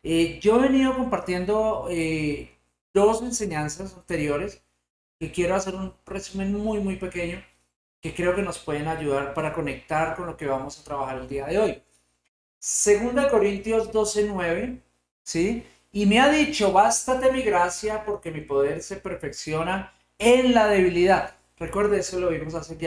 Yo he venido compartiendo dos enseñanzas anteriores que quiero hacer un resumen muy pequeño que creo que nos pueden ayudar para conectar con lo que vamos a trabajar el día de hoy. Segunda Corintios 12:9, ¿sí? Y me ha dicho, bástate mi gracia porque mi poder se perfecciona en la debilidad. Recuerde, eso lo vimos hace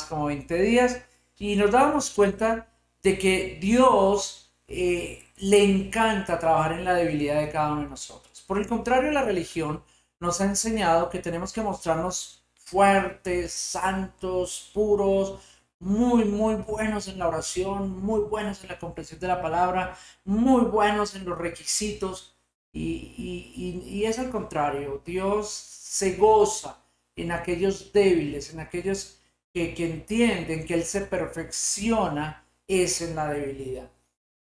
como 20 días y nos dábamos cuenta de que Dios le encanta trabajar en la debilidad de cada uno de nosotros. Por el contrario, la religión nos ha enseñado que tenemos que mostrarnos fuertes, santos, puros, muy buenos en la oración, muy buenos en la comprensión de la palabra, muy buenos en los requisitos. Y es al contrario, Dios se goza en aquellos débiles, en aquellos que entienden que Él se perfecciona, es en la debilidad.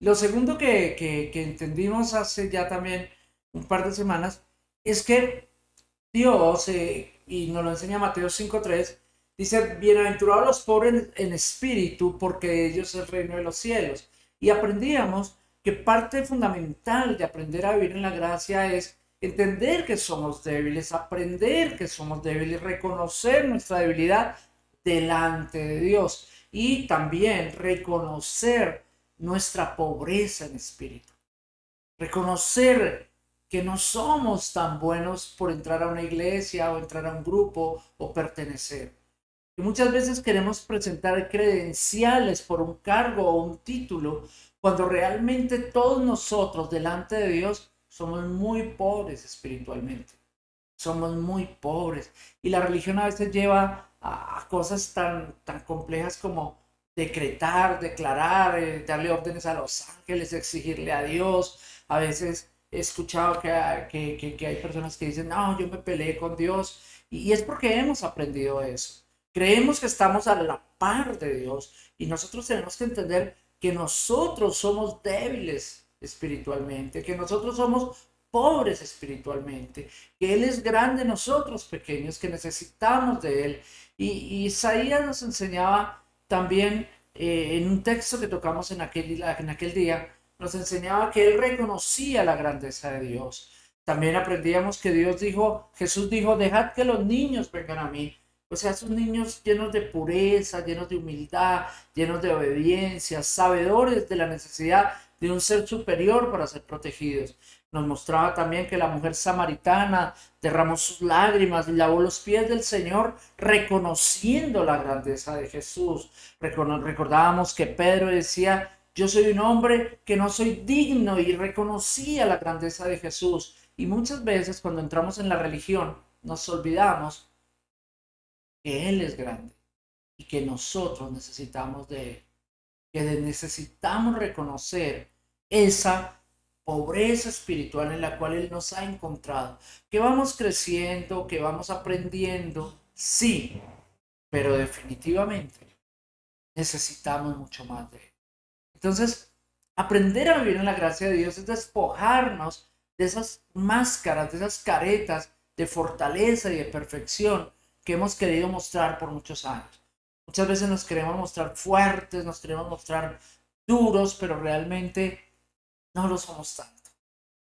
Lo segundo que entendimos hace ya también un par de semanas es que Dios, y nos lo enseña Mateo 5:3, dice, bienaventurados los pobres en espíritu, porque de ellos es el reino de los cielos. Y aprendíamos que parte fundamental de aprender a vivir en la gracia es entender que somos débiles, aprender que somos débiles, reconocer nuestra debilidad delante de Dios y también reconocer nuestra pobreza en espíritu. Reconocer que no somos tan buenos por entrar a una iglesia o entrar a un grupo o pertenecer. Y muchas veces queremos presentar credenciales por un cargo o un título, cuando realmente todos nosotros delante de Dios somos muy pobres espiritualmente. Somos muy pobres. Y la religión a veces lleva a cosas tan complejas como decretar, declarar, darle órdenes a los ángeles, exigirle a Dios. A veces he escuchado que hay personas que dicen, no, yo me peleé con Dios. Y es porque hemos aprendido eso. Creemos que estamos a la par de Dios y nosotros tenemos que entender que nosotros somos débiles espiritualmente, que nosotros somos pobres espiritualmente, que Él es grande, nosotros pequeños, que necesitamos de Él. Y Isaías nos enseñaba también en un texto que tocamos en aquel día, nos enseñaba que Él reconocía la grandeza de Dios. También aprendíamos que Dios dijo, Jesús dijo, dejad que los niños vengan a mí. O sea, esos niños llenos de pureza, llenos de humildad, llenos de obediencia, sabedores de la necesidad de un ser superior para ser protegidos. Nos mostraba también que la mujer samaritana derramó sus lágrimas y lavó los pies del Señor, reconociendo la grandeza de Jesús. Recordábamos que Pedro decía, yo soy un hombre que no soy digno, y reconocía la grandeza de Jesús. Y muchas veces cuando entramos en la religión nos olvidamos que Él es grande y que nosotros necesitamos de Él, que necesitamos reconocer esa pobreza espiritual en la cual Él nos ha encontrado, que vamos creciendo, que vamos aprendiendo, sí, pero definitivamente necesitamos mucho más de Él. Entonces, aprender a vivir en la gracia de Dios es despojarnos de esas máscaras, de esas caretas de fortaleza y de perfección que hemos querido mostrar por muchos años. Muchas veces nos queremos mostrar fuertes, nos queremos mostrar duros, pero realmente no lo somos tanto.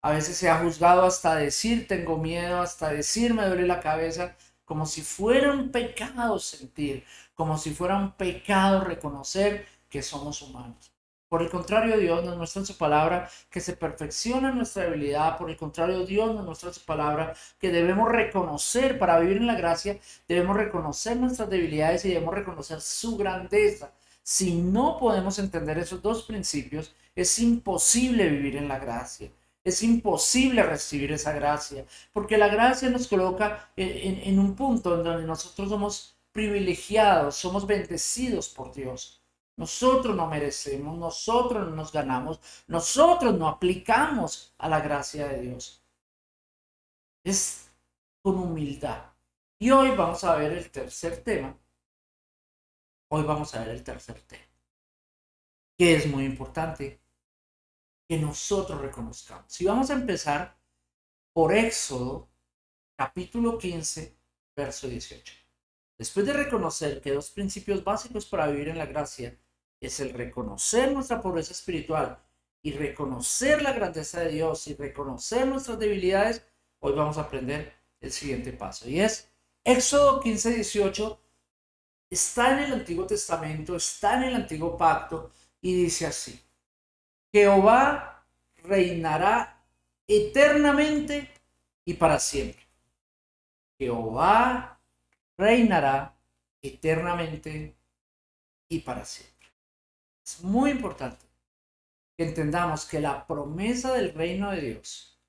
A veces se ha juzgado hasta decir tengo miedo, hasta decir me duele la cabeza, como si fuera un pecado sentir, como si fuera un pecado reconocer que somos humanos. Por el contrario, Dios nos muestra en su palabra que se perfecciona nuestra debilidad. Por el contrario, Dios nos muestra en su palabra que debemos reconocer, para vivir en la gracia, debemos reconocer nuestras debilidades y debemos reconocer su grandeza. Si no podemos entender esos dos principios, es imposible vivir en la gracia. Es imposible recibir esa gracia, porque la gracia nos coloca en un punto en donde nosotros somos privilegiados, somos bendecidos por Dios. Nosotros no merecemos, nosotros no nos ganamos, nosotros no aplicamos a la gracia de Dios. Es con humildad. Y hoy vamos a ver el tercer tema. Hoy vamos a ver el tercer tema, que es muy importante que nosotros reconozcamos. Y vamos a empezar por Éxodo capítulo 15, verso 18. Después de reconocer que dos principios básicos para vivir en la gracia es el reconocer nuestra pobreza espiritual y reconocer la grandeza de Dios y reconocer nuestras debilidades, hoy vamos a aprender el siguiente paso. Y es Éxodo 15:18. Está en el Antiguo Testamento, está en el Antiguo Pacto y dice así: Jehová reinará eternamente y para siempre. Jehová reinará eternamente y para siempre. Es muy importante que entendamos que la promesa del reino de Dios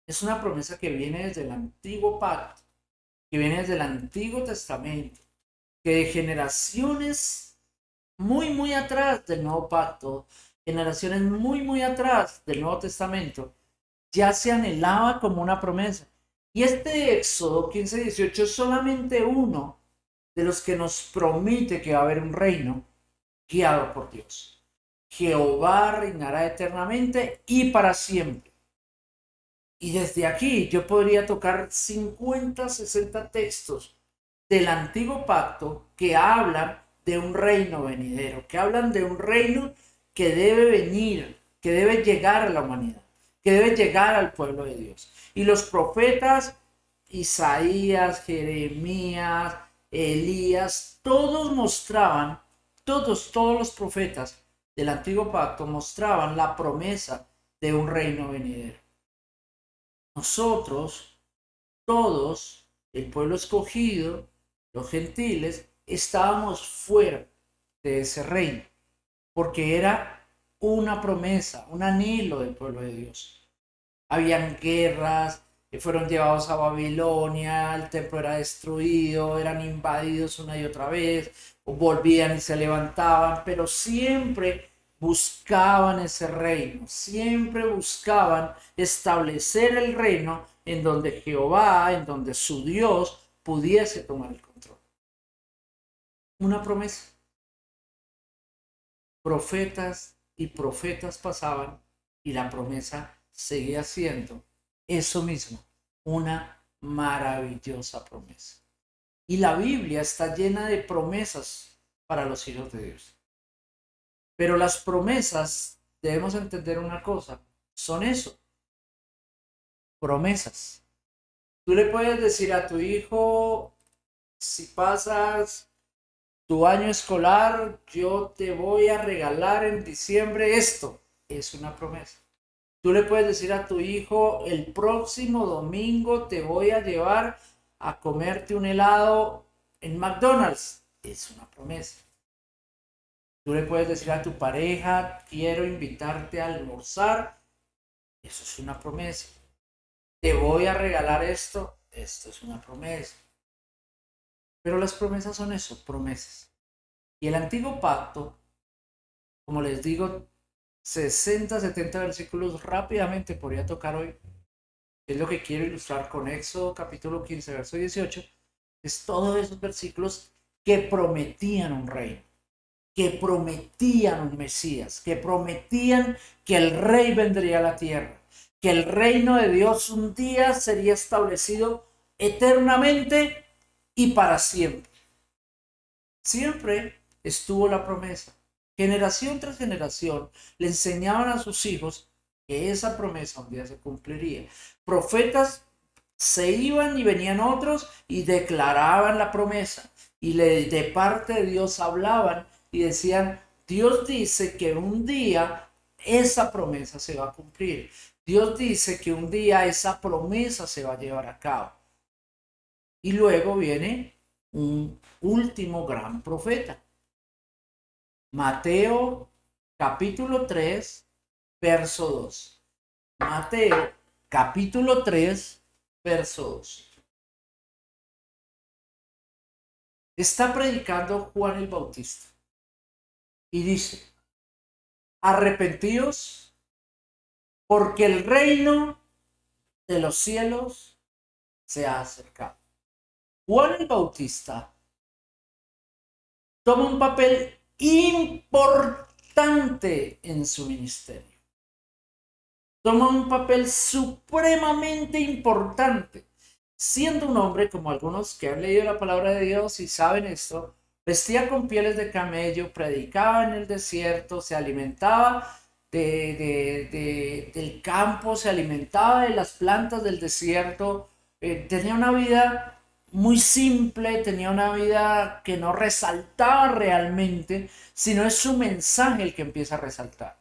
es una promesa que viene desde el Antiguo Pacto, que viene desde el Antiguo Testamento, que de generaciones muy atrás del Nuevo Pacto, generaciones muy atrás del Nuevo Testamento, ya se anhelaba como una promesa. Y este Éxodo 15:18 es solamente uno de los que nos promete que va a haber un reino guiado por Dios. Jehová reinará eternamente y para siempre. Y desde aquí yo podría tocar 50, 60 textos del Antiguo Pacto que hablan de un reino venidero, que hablan de un reino que debe venir, que debe llegar a la humanidad, que debe llegar al pueblo de Dios. Y los profetas, Isaías, Jeremías, Elías, todos mostraban, todos los profetas del Antiguo Pacto mostraban la promesa de un reino venidero. Nosotros, todos, el pueblo escogido, los gentiles, estábamos fuera de ese reino, porque era una promesa, un anhelo del pueblo de Dios. Habían guerras, fueron llevados a Babilonia, el templo era destruido, eran invadidos una y otra vez, volvían y se levantaban, pero siempre buscaban ese reino, siempre buscaban establecer el reino en donde Jehová, en donde su Dios pudiese tomar el control. Una promesa. Profetas y profetas pasaban y la promesa seguía siendo eso mismo, una maravillosa promesa. Y la Biblia está llena de promesas para los hijos de Dios. Pero las promesas, debemos entender una cosa, son eso, promesas. Tú le puedes decir a tu hijo, si pasas tu año escolar, yo te voy a regalar en diciembre esto. Es una promesa. Tú le puedes decir a tu hijo, el próximo domingo te voy a llevar a comerte un helado en McDonald's. Es una promesa. Tú le puedes decir a tu pareja, quiero invitarte a almorzar. Eso es una promesa. Te voy a regalar esto. Esto es una promesa. Pero las promesas son eso, promesas. Y el Antiguo Pacto, como les digo, 60, 70 versículos rápidamente podría tocar hoy. Es lo que quiero ilustrar con Éxodo capítulo 15, verso 18. Es todos esos versículos que prometían un reino, que prometían un Mesías, que prometían que el rey vendría a la tierra, que el reino de Dios un día sería establecido eternamente y para siempre. Siempre estuvo la promesa. Generación tras generación le enseñaban a sus hijos que esa promesa un día se cumpliría. Profetas se iban y venían otros y declaraban la promesa. Y de parte de Dios hablaban y decían, Dios dice que un día esa promesa se va a cumplir. Dios dice que un día esa promesa se va a llevar a cabo. Y luego viene un último gran profeta. Mateo capítulo 3, verso 2. Mateo capítulo 3, verso 2. Está predicando Juan el Bautista y dice, arrepentíos porque el reino de los cielos se ha acercado. Juan el Bautista toma un papel importante en su ministerio. Toma un papel supremamente importante. Siendo un hombre, como algunos que han leído la palabra de Dios y saben esto, vestía con pieles de camello, predicaba en el desierto, se alimentaba del campo, se alimentaba de las plantas del desierto, tenía una vida muy simple, tenía una vida que no resaltaba realmente, sino es su mensaje el que empieza a resaltar.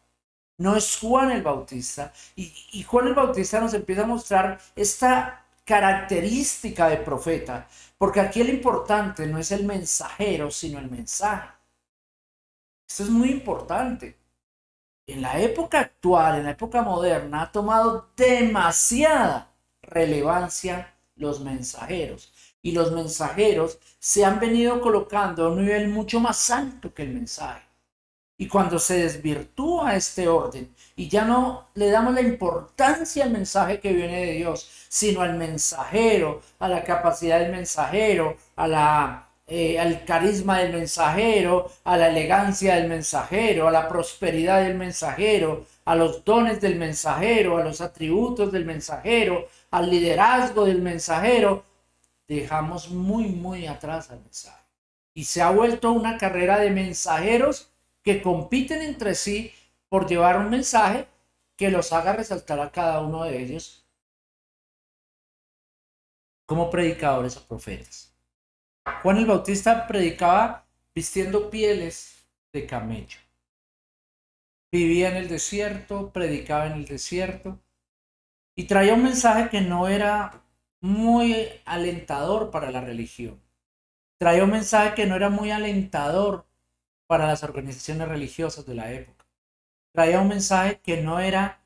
No es Juan el Bautista. Y Juan el Bautista nos empieza a mostrar esta característica de profeta, porque aquí lo importante no es el mensajero, sino el mensaje. Esto es muy importante. En la época actual, en la época moderna, ha tomado demasiada relevancia los mensajeros. Y los mensajeros se han venido colocando a un nivel mucho más alto que el mensaje. Y cuando se desvirtúa este orden y ya no le damos la importancia al mensaje que viene de Dios, sino al mensajero, a la capacidad del mensajero, al carisma del mensajero, a la elegancia del mensajero, a la prosperidad del mensajero, a los dones del mensajero, a los atributos del mensajero, al liderazgo del mensajero, dejamos muy atrás al mensaje. Y se ha vuelto una carrera de mensajeros que compiten entre sí por llevar un mensaje que los haga resaltar a cada uno de ellos como predicadores o profetas. Juan el Bautista predicaba vistiendo pieles de camello. Vivía en el desierto, predicaba en el desierto y traía un mensaje que no era muy alentador para la religión. Traía un mensaje que no era muy alentador para las organizaciones religiosas de la época. Traía un mensaje que no era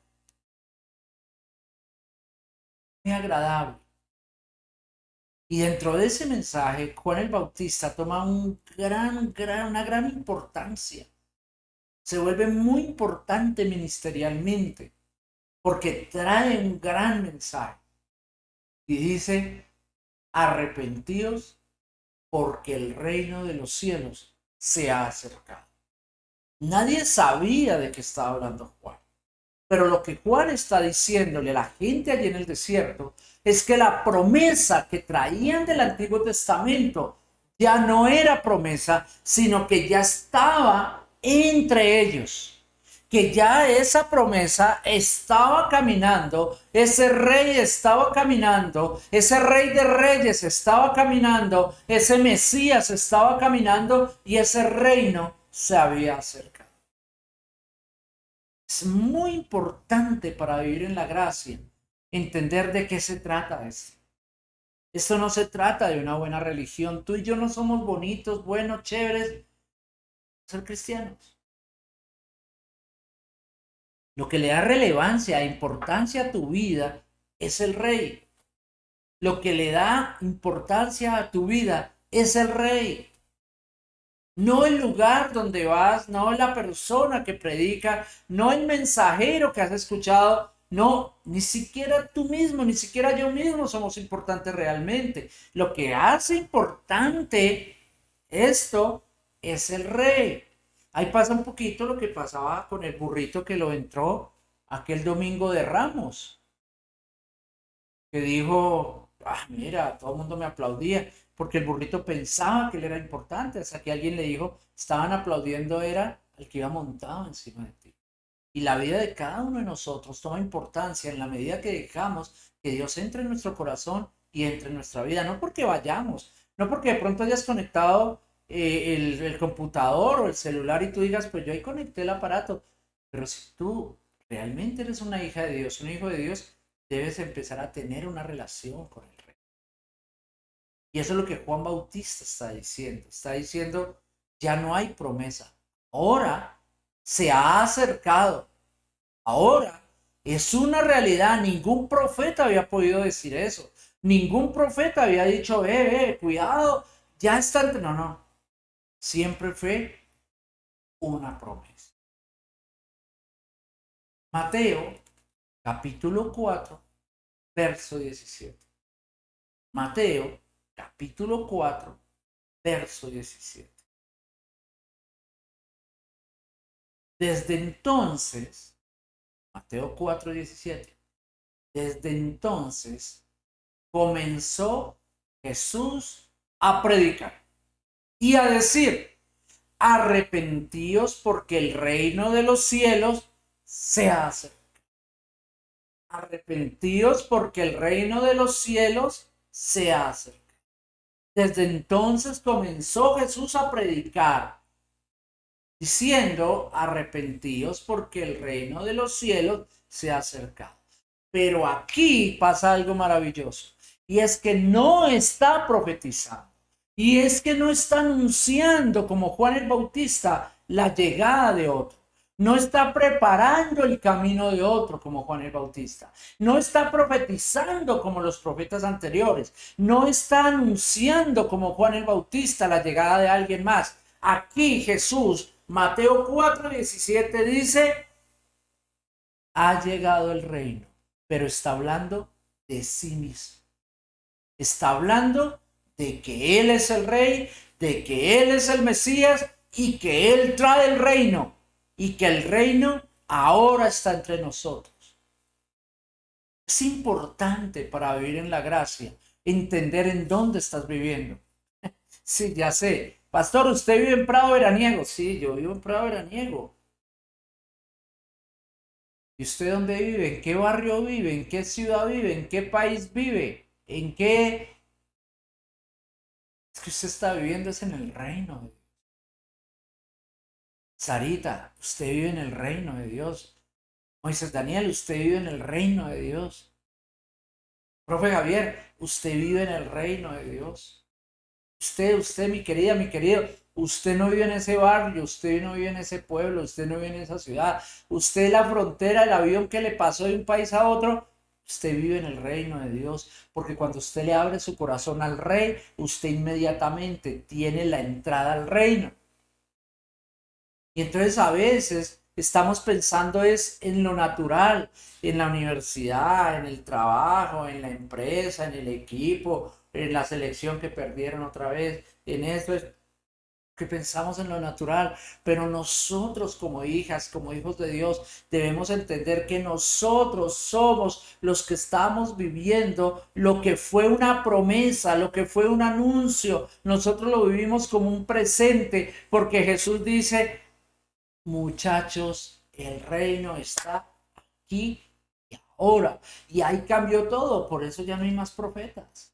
muy agradable. Y dentro de ese mensaje, Juan el Bautista toma una gran importancia. Se vuelve muy importante ministerialmente porque trae un gran mensaje. Y dice, arrepentíos porque el reino de los cielos se ha acercado. Nadie sabía de qué estaba hablando Juan. Pero lo que Juan está diciéndole a la gente allí en el desierto es que la promesa que traían del Antiguo Testamento ya no era promesa, sino que ya estaba entre ellos. Que ya esa promesa estaba caminando, ese rey estaba caminando, ese rey de reyes estaba caminando, ese Mesías estaba caminando y ese reino se había acercado. Es muy importante para vivir en la gracia entender de qué se trata esto. Esto no se trata de una buena religión. Tú y yo no somos bonitos, buenos, chéveres, ser cristianos. Lo que le da relevancia e importancia a tu vida es el rey. Lo que le da importancia a tu vida es el rey. No el lugar donde vas, no la persona que predica, no el mensajero que has escuchado, no, ni siquiera tú mismo, ni siquiera yo mismo somos importantes realmente. Lo que hace importante esto es el rey. Ahí pasa un poquito lo que pasaba con el burrito que lo entró aquel domingo de Ramos, que dijo, mira, todo el mundo me aplaudía, porque el burrito pensaba que él era importante, hasta que alguien le dijo, estaban aplaudiendo era el que iba montado encima de ti. Y la vida de cada uno de nosotros toma importancia en la medida que dejamos que Dios entre en nuestro corazón y entre en nuestra vida, no porque vayamos, no porque de pronto hayas conectado el computador o el celular y tú digas, pues yo ahí conecté el aparato, pero si tú realmente eres una hija de Dios, un hijo de Dios, debes empezar a tener una relación con el rey. Y eso es lo que Juan Bautista está diciendo. Está diciendo, ya no hay promesa. Ahora se ha acercado. Ahora es una realidad. Ningún profeta había podido decir eso. Ningún profeta había dicho, cuidado, ya está. No. Siempre fue una promesa. Mateo, capítulo 4, verso 17. Mateo, capítulo 4, verso 17. Desde entonces, Mateo 4, 17, desde entonces comenzó Jesús a predicar y a decir, arrepentíos porque el reino de los cielos se ha acercado. Arrepentíos porque el reino de los cielos se ha acercado. Desde entonces comenzó Jesús a predicar, diciendo, arrepentíos porque el reino de los cielos se ha acercado. Pero aquí pasa algo maravilloso, y es que no está profetizando, y es que no está anunciando como Juan el Bautista la llegada de otro. No está preparando el camino de otro como Juan el Bautista. No está profetizando como los profetas anteriores. No está anunciando como Juan el Bautista la llegada de alguien más. Aquí Jesús, Mateo 4:17 dice, ha llegado el reino, pero está hablando de sí mismo. Está hablando de que Él es el rey, de que Él es el Mesías y que Él trae el reino y que el reino ahora está entre nosotros. Es importante para vivir en la gracia entender en dónde estás viviendo. Sí, ya sé. Pastor, ¿usted vive en Prado Veraniego? Sí, yo vivo en Prado Veraniego. ¿Y usted dónde vive? ¿En qué barrio vive? ¿En qué ciudad vive? ¿En qué país vive? ¿En qué? Es que usted está viviendo es en el reino de Dios. Sarita, usted vive en el reino de Dios. Moisés Daniel, usted vive en el reino de Dios. Profe Javier, usted vive en el reino de Dios. Usted, mi querida, mi querido, usted no vive en ese barrio, usted no vive en ese pueblo, usted no vive en esa ciudad. Usted la frontera, el avión que le pasó de un país a otro, usted vive en el reino de Dios, porque cuando usted le abre su corazón al rey, usted inmediatamente tiene la entrada al reino. Y entonces a veces estamos pensando es en lo natural, en la universidad, en el trabajo, en la empresa, en el equipo, en la selección que perdieron otra vez, en esto es que pensamos en lo natural, pero nosotros como hijas, como hijos de Dios, debemos entender que nosotros somos los que estamos viviendo lo que fue una promesa, lo que fue un anuncio. Nosotros lo vivimos como un presente, porque Jesús dice, muchachos, el reino está aquí y ahora. Y ahí cambió todo, por eso ya no hay más profetas.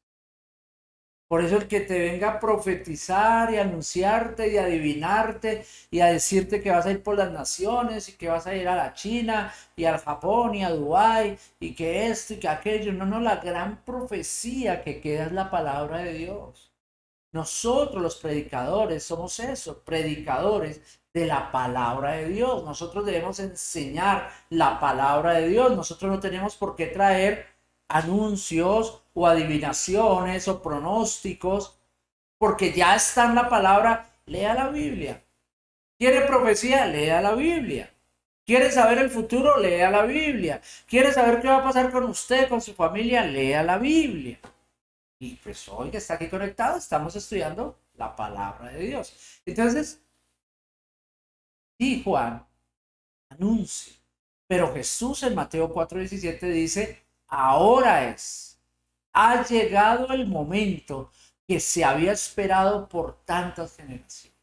Por eso el que te venga a profetizar y a anunciarte y a adivinarte y a decirte que vas a ir por las naciones y que vas a ir a la China y al Japón y a Dubái y que esto y que aquello. No, no, la gran profecía que queda es la palabra de Dios. Nosotros los predicadores somos eso, predicadores de la palabra de Dios. Nosotros debemos enseñar la palabra de Dios. Nosotros no tenemos por qué traer anuncios o adivinaciones o pronósticos, porque ya está en la palabra. Lea la Biblia. ¿Quiere profecía? Lea la Biblia. ¿Quiere saber el futuro? Lea la Biblia. ¿Quiere saber qué va a pasar con usted, con su familia? Lea la Biblia. Y pues hoy que está aquí conectado, estamos estudiando la palabra de Dios. Entonces, y Juan anuncia. Pero Jesús en Mateo 4:17 dice, ahora ha llegado el momento que se había esperado por tantas generaciones.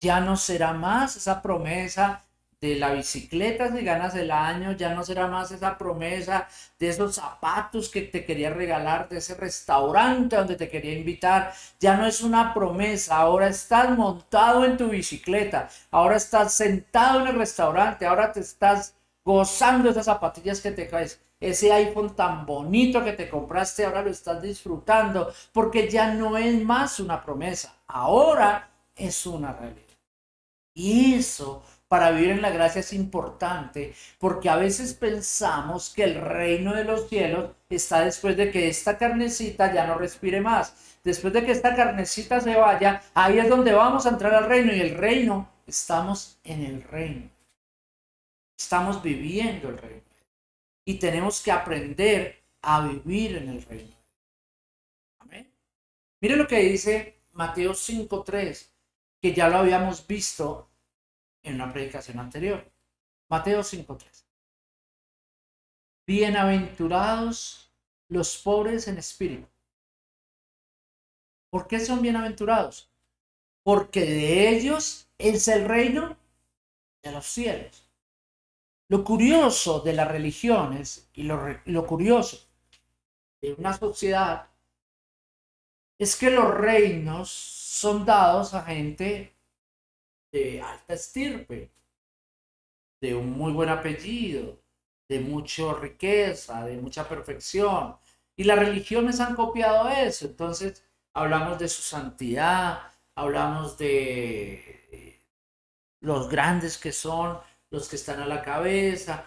Ya no será más esa promesa de la bicicleta si ganas el año, ya no será más esa promesa de esos zapatos que te quería regalar, de ese restaurante donde te quería invitar, ya no es una promesa, ahora estás montado en tu bicicleta, ahora estás sentado en el restaurante, ahora te estás gozando de esas zapatillas que te caes. Ese iPhone tan bonito que te compraste, ahora lo estás disfrutando, porque ya no es más una promesa, ahora es una realidad. Y eso para vivir en la gracia es importante, porque a veces pensamos que el reino de los cielos está después de que esta carnecita ya no respire más. Después de que esta carnecita se vaya, ahí es donde vamos a entrar al reino, y el reino, estamos en el reino. Estamos viviendo el reino. Y tenemos que aprender a vivir en el reino. Amén. Mire lo que dice Mateo 5:3, que ya lo habíamos visto en una predicación anterior. Mateo 5:3. Bienaventurados los pobres en espíritu. ¿Por qué son bienaventurados? Porque de ellos es el reino de los cielos. Lo curioso de las religiones y lo curioso de una sociedad es que los reinos son dados a gente de alta estirpe, de un muy buen apellido, de mucha riqueza, de mucha perfección. Y las religiones han copiado eso. Entonces, hablamos de su santidad, hablamos de los grandes que son, los que están a la cabeza,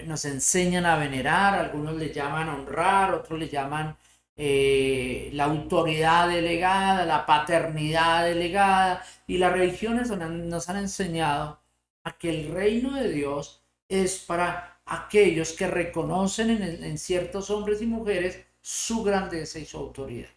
nos enseñan a venerar, algunos le llaman honrar, otros le llaman la autoridad delegada, la paternidad delegada, y las religiones nos han enseñado a que el reino de Dios es para aquellos que reconocen en ciertos hombres y mujeres su grandeza y su autoridad.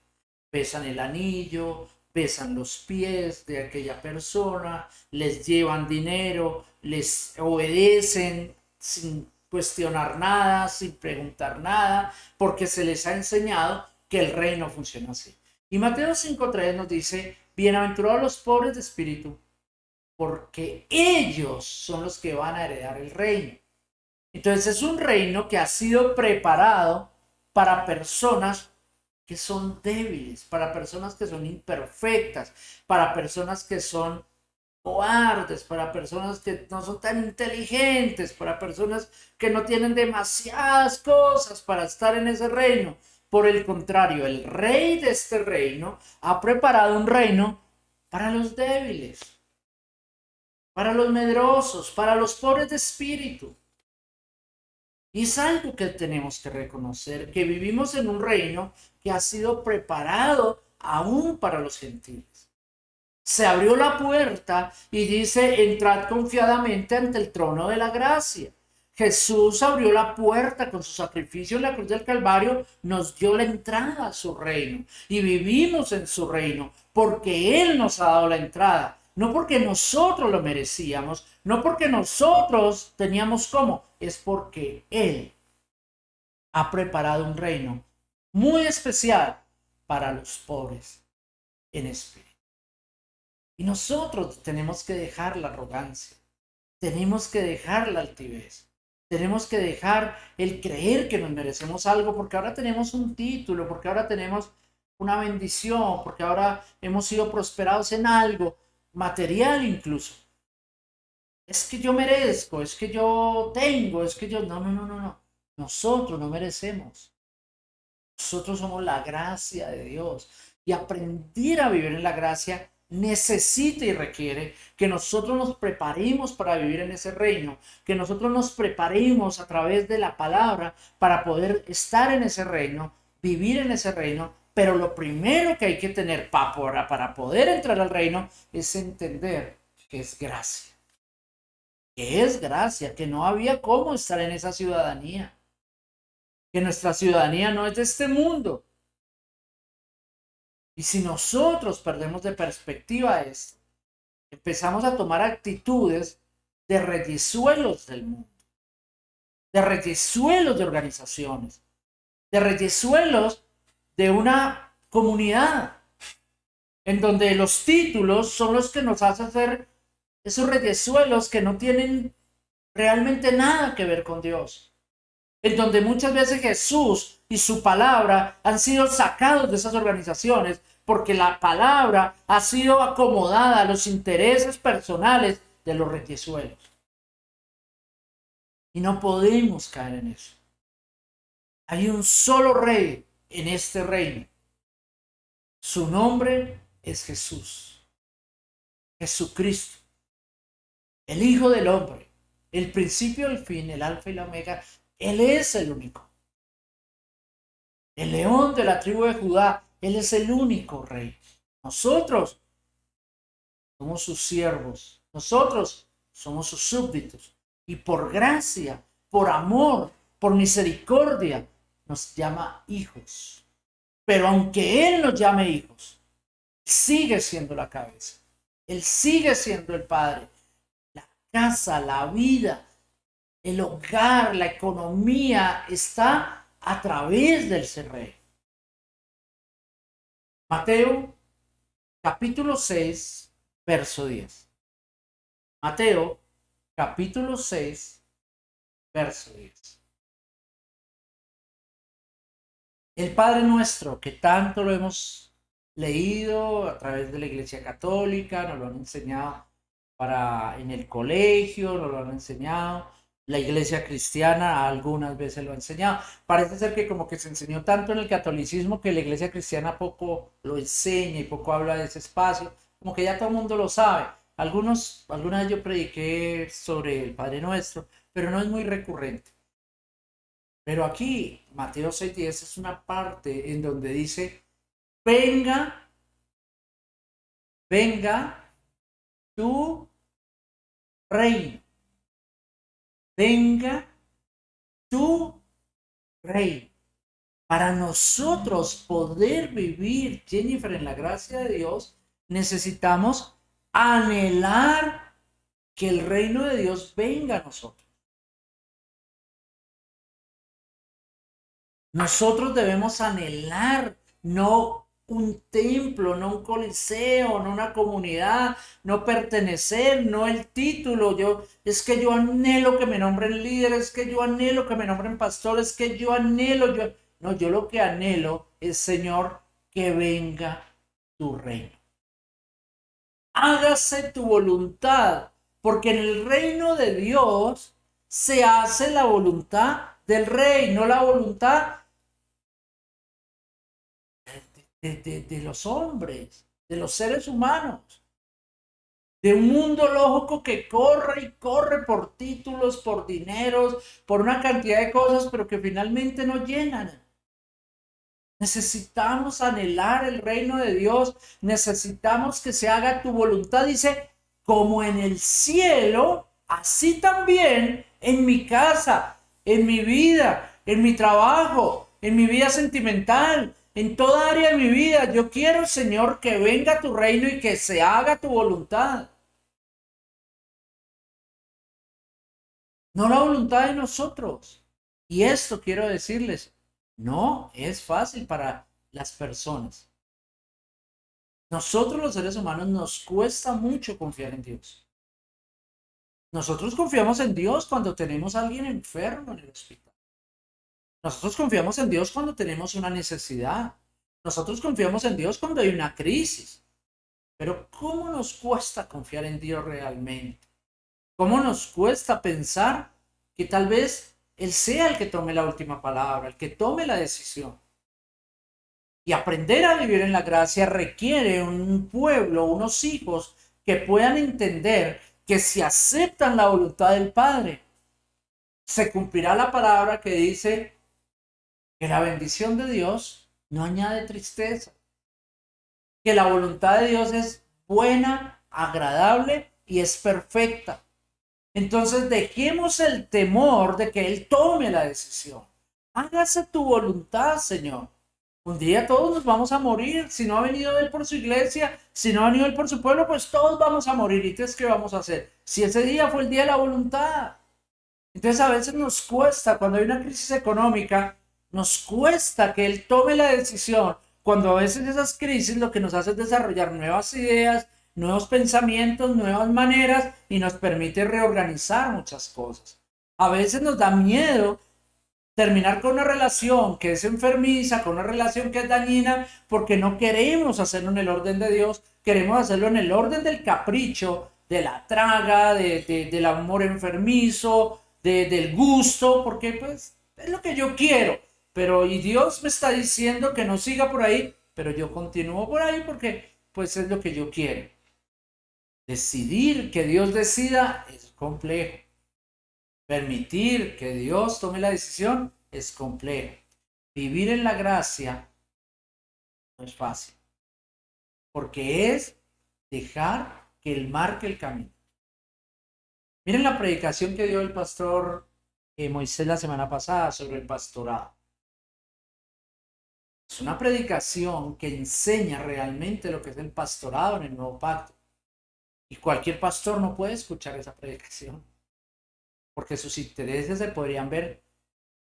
Besan el anillo, besan los pies de aquella persona, les llevan dinero, les obedecen sin cuestionar nada, sin preguntar nada, porque se les ha enseñado que el reino funciona así. Y Mateo 5:3 nos dice, bienaventurados los pobres de espíritu, porque ellos son los que van a heredar el reino. Entonces es un reino que ha sido preparado para personas que son débiles, para personas que son imperfectas, para personas que son cobardes, para personas que no son tan inteligentes, para personas que no tienen demasiadas cosas para estar en ese reino. Por el contrario, el rey de este reino ha preparado un reino para los débiles, para los medrosos, para los pobres de espíritu. Y es algo que tenemos que reconocer, que vivimos en un reino que ha sido preparado aún para los gentiles. Se abrió la puerta y dice, entrad confiadamente ante el trono de la gracia. Jesús abrió la puerta con su sacrificio en la cruz del Calvario, nos dio la entrada a su reino y vivimos en su reino porque Él nos ha dado la entrada, no porque nosotros lo merecíamos, no porque nosotros teníamos cómo, es porque Él ha preparado un reino muy especial para los pobres en espíritu. Y nosotros tenemos que dejar la arrogancia, tenemos que dejar la altivez, tenemos que dejar el creer que nos merecemos algo porque ahora tenemos un título, porque ahora tenemos una bendición, porque ahora hemos sido prosperados en algo, material incluso. Es que yo merezco, es que yo tengo, es que yo... No, no, no, no, no. Nosotros no merecemos. Nosotros somos la gracia de Dios. Y aprender a vivir en la gracia necesita y requiere que nosotros nos preparemos para vivir en ese reino, que nosotros nos preparemos a través de la palabra para poder estar en ese reino, vivir en ese reino. Pero lo primero que hay que tener para poder entrar al reino es entender que es gracia. Que es gracia, que no había cómo estar en esa ciudadanía, que nuestra ciudadanía no es de este mundo. Y si nosotros perdemos de perspectiva esto, empezamos a tomar actitudes de reyesuelos del mundo, de reyesuelos de organizaciones, de reyesuelos de una comunidad, en donde los títulos son los que nos hacen hacer esos reyesuelos que no tienen realmente nada que ver con Dios. En donde muchas veces Jesús y su palabra han sido sacados de esas organizaciones porque la palabra ha sido acomodada a los intereses personales de los requiesuelos. Y no podemos caer en eso. Hay un solo rey en este reino. Su nombre es Jesús. Jesucristo, el Hijo del Hombre, el principio, el fin, el alfa y la omega. Él es el único. El león de la tribu de Judá, Él es el único rey. Nosotros somos sus siervos, nosotros somos sus súbditos. Y por gracia, por amor, por misericordia, nos llama hijos. Pero aunque Él nos llame hijos, sigue siendo la cabeza. Él sigue siendo el padre. La casa, la vida, el hogar, la economía está a través del ser rey. Mateo capítulo 6, verso 10. Mateo capítulo 6, verso 10. El Padre Nuestro, que tanto lo hemos leído a través de la Iglesia Católica, nos lo han enseñado en el colegio, nos lo han enseñado, la Iglesia Cristiana algunas veces lo ha enseñado. Parece ser que como que se enseñó tanto en el catolicismo que la Iglesia Cristiana poco lo enseña y poco habla de ese espacio, como que ya todo el mundo lo sabe. Alguna vez yo prediqué sobre el Padre Nuestro, pero no es muy recurrente. Pero aquí, Mateo 6:10 es una parte en donde dice, venga, venga tu reino, venga tu reino. Para nosotros poder vivir, Jennifer, en la gracia de Dios, necesitamos anhelar que el reino de Dios venga a nosotros. Nosotros debemos anhelar, no un templo, no un coliseo, no una comunidad, no pertenecer, no el título. Es que yo anhelo que me nombren líderes, es que yo anhelo que me nombren pastores, es que yo anhelo, no, yo lo que anhelo es, Señor, que venga tu reino. Hágase tu voluntad, porque en el reino de Dios se hace la voluntad del rey, no la voluntad de los hombres, de los seres humanos, de un mundo lógico que corre y corre por títulos, por dineros, por una cantidad de cosas, pero que finalmente no llenan. Necesitamos anhelar el reino de Dios, necesitamos que se haga tu voluntad, dice, como en el cielo, así también en mi casa, en mi vida, en mi trabajo, en mi vida sentimental, en toda área de mi vida. Yo quiero, Señor, que venga tu reino y que se haga tu voluntad. No la voluntad de nosotros. Y esto quiero decirles, no es fácil para las personas. Nosotros los seres humanos nos cuesta mucho confiar en Dios. Nosotros confiamos en Dios cuando tenemos a alguien enfermo en el hospital. Nosotros confiamos en Dios cuando tenemos una necesidad. Nosotros confiamos en Dios cuando hay una crisis. Pero ¿cómo nos cuesta confiar en Dios realmente? ¿Cómo nos cuesta pensar que tal vez Él sea el que tome la última palabra, el que tome la decisión? Y aprender a vivir en la gracia requiere un pueblo, unos hijos que puedan entender que si aceptan la voluntad del Padre, se cumplirá la palabra que dice que la bendición de Dios no añade tristeza, que la voluntad de Dios es buena, agradable y es perfecta. Entonces dejemos el temor de que Él tome la decisión. Hágase tu voluntad, Señor. Un día todos nos vamos a morir. Si no ha venido Él por su iglesia, si no ha venido Él por su pueblo, pues todos vamos a morir. ¿Y entonces qué vamos a hacer? Si ese día fue el día de la voluntad. Entonces a veces nos cuesta, cuando hay una crisis económica, nos cuesta que Él tome la decisión. Cuando a veces esas crisis lo que nos hace es desarrollar nuevas ideas, nuevos pensamientos, nuevas maneras y nos permite reorganizar muchas cosas. A veces nos da miedo terminar con una relación que es enfermiza, con una relación que es dañina, porque no queremos hacerlo en el orden de Dios, queremos hacerlo en el orden del capricho, de la traga, del amor enfermizo, del gusto, porque pues es lo que yo quiero. Pero y Dios me está diciendo que no siga por ahí, pero yo continúo por ahí porque pues es lo que yo quiero. Decidir que Dios decida es complejo. Permitir que Dios tome la decisión es complejo. Vivir en la gracia no es fácil, porque es dejar que Él marque el camino. Miren la predicación que dio el pastor Moisés la semana pasada sobre el pastorado. Es una predicación que enseña realmente lo que es el pastorado en el nuevo pacto. Y cualquier pastor no puede escuchar esa predicación, porque sus intereses se podrían ver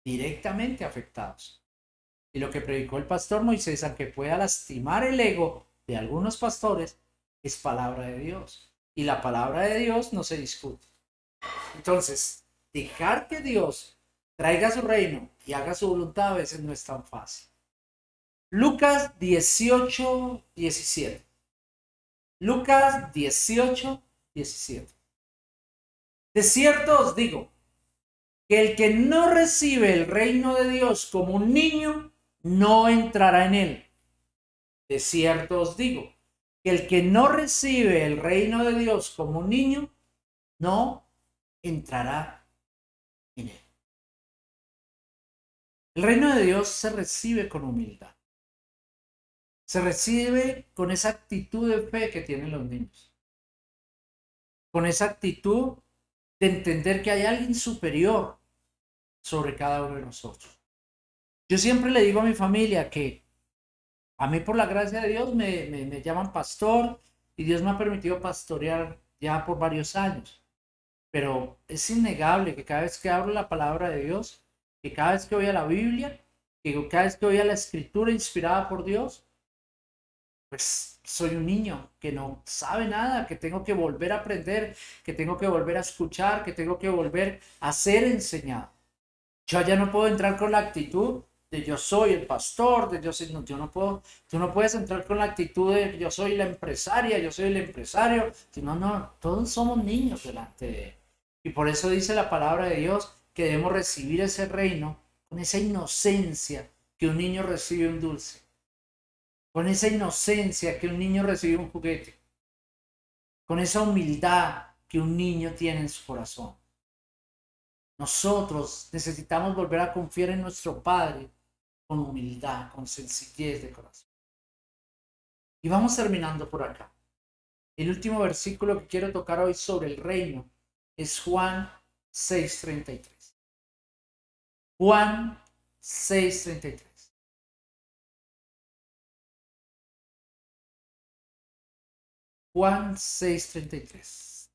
directamente afectados. Y lo que predicó el pastor Moisés, aunque pueda lastimar el ego de algunos pastores, es palabra de Dios. Y la palabra de Dios no se discute. Entonces, dejar que Dios traiga su reino y haga su voluntad a veces no es tan fácil. Lucas 18:17. Lucas 18:17. De cierto os digo que el que no recibe el reino de Dios como un niño, no entrará en él. De cierto os digo que el que no recibe el reino de Dios como un niño, no entrará en él. El reino de Dios se recibe con humildad. Se recibe con esa actitud de fe que tienen los niños. Con esa actitud de entender que hay alguien superior sobre cada uno de nosotros. Yo siempre le digo a mi familia que a mí, por la gracia de Dios, me llaman pastor y Dios me ha permitido pastorear ya por varios años. Pero es innegable que cada vez que hablo la palabra de Dios, que cada vez que voy a la Biblia, que cada vez que voy a la escritura inspirada por Dios, pues soy un niño que no sabe nada, que tengo que volver a aprender, que tengo que volver a escuchar, que tengo que volver a ser enseñado. Yo ya no puedo entrar con la actitud de yo soy el pastor, de yo soy, no, yo no puedo, tú no puedes entrar con la actitud de yo soy la empresaria, yo soy el empresario. No, no, todos somos niños delante de él. Y por eso dice la palabra de Dios que debemos recibir ese reino con esa inocencia que un niño recibe un dulce, con esa inocencia que un niño recibe un juguete, con esa humildad que un niño tiene en su corazón. Nosotros necesitamos volver a confiar en nuestro Padre con humildad, con sencillez de corazón. Y vamos terminando por acá. El último versículo que quiero tocar hoy sobre el reino es Juan 6:33. Juan 6:33. Juan 6:33.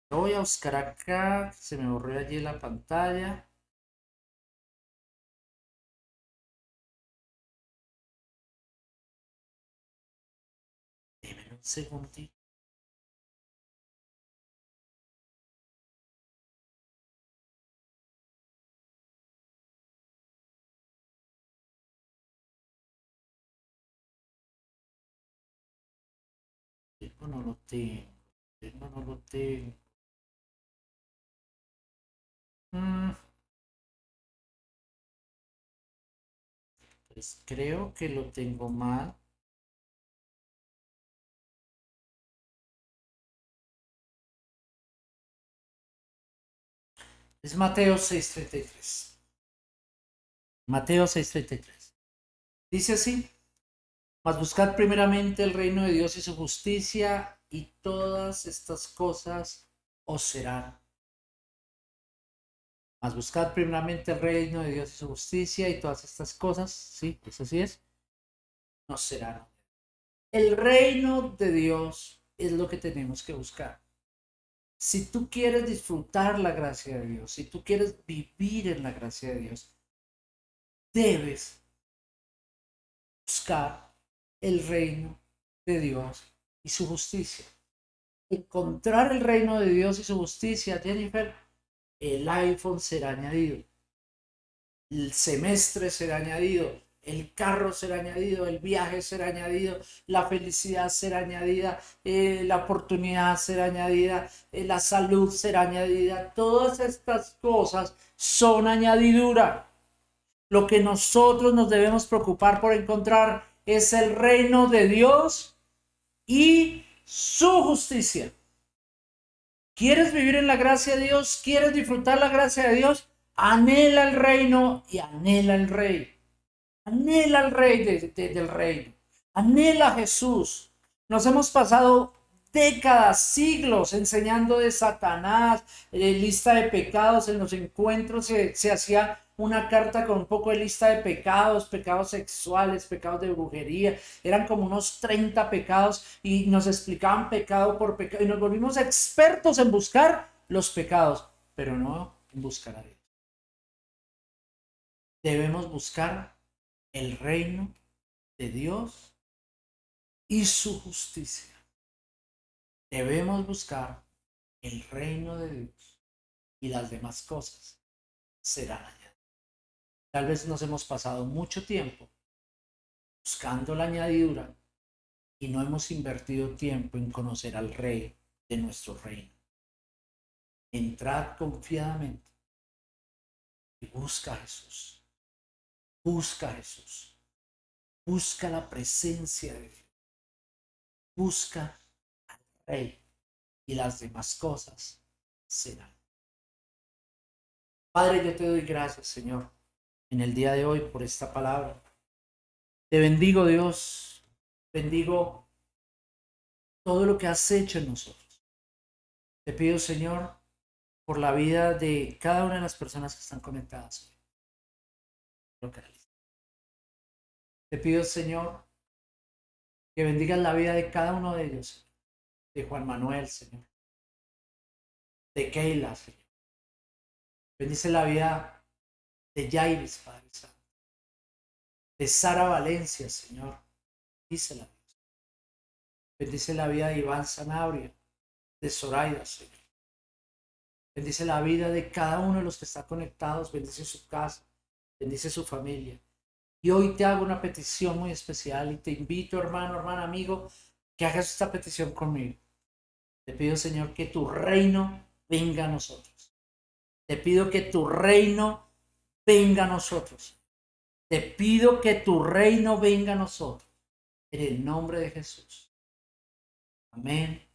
Lo voy a buscar acá, se me borró allí la pantalla. Deme un segundito. No lo tengo. No lo tengo. Pues creo que lo tengo mal. Es Mateo 6:33. Mateo 6:33. Dice así: mas buscad primeramente el reino de Dios y su justicia, y todas estas cosas os serán. Mas buscad primeramente el reino de Dios y su justicia, y todas estas cosas, sí, pues así es, nos serán. El reino de Dios es lo que tenemos que buscar. Si tú quieres disfrutar la gracia de Dios, si tú quieres vivir en la gracia de Dios, debes buscar el reino de Dios y su justicia. Encontrar el reino de Dios y su justicia, Jennifer, el iPhone será añadido, el semestre será añadido, el carro será añadido, el viaje será añadido, la felicidad será añadida, la oportunidad será añadida, la salud será añadida. Todas estas cosas son añadidura. Lo que nosotros nos debemos preocupar por encontrar es el reino de Dios y su justicia. ¿Quieres vivir en la gracia de Dios? ¿Quieres disfrutar la gracia de Dios? Anhela el reino y anhela el rey. Anhela al rey del reino. Anhela a Jesús. Nos hemos pasado décadas, siglos enseñando de Satanás, lista de pecados. En los encuentros se hacía una carta con un poco de lista de pecados, pecados sexuales, pecados de brujería. Eran como unos 30 pecados y nos explicaban pecado por pecado. Y nos volvimos expertos en buscar los pecados, pero no en buscar a Dios. Debemos buscar el reino de Dios y su justicia. Debemos buscar el reino de Dios y las demás cosas serán añadidas. Tal vez nos hemos pasado mucho tiempo buscando la añadidura y no hemos invertido tiempo en conocer al Rey de nuestro reino. Entrad confiadamente y busca a Jesús. Busca a Jesús. Busca la presencia de Dios. Busca al Rey y las demás cosas serán. Padre, yo te doy gracias, Señor, en el día de hoy por esta palabra. Te bendigo, Dios. Bendigo todo lo que has hecho en nosotros. Te pido, Señor, por la vida de cada una de las personas que están conectadas. Te pido, Señor, que bendigas la vida de cada uno de ellos. De Juan Manuel, Señor. De Keila, Señor. Bendice la vida de Jairis, Padre Santo. De Sara Valencia, Señor. Dísela. Bendice la vida de Iván Sanabria. De Zoraida, Señor. Bendice la vida de cada uno de los que están conectados. Bendice su casa. Bendice su familia. Y hoy te hago una petición muy especial y te invito, hermano, hermana, amigo, que hagas esta petición conmigo. Te pido, Señor, que tu reino venga a nosotros. Te pido que tu reino venga a nosotros. Te pido que tu reino venga a nosotros. En el nombre de Jesús. Amén.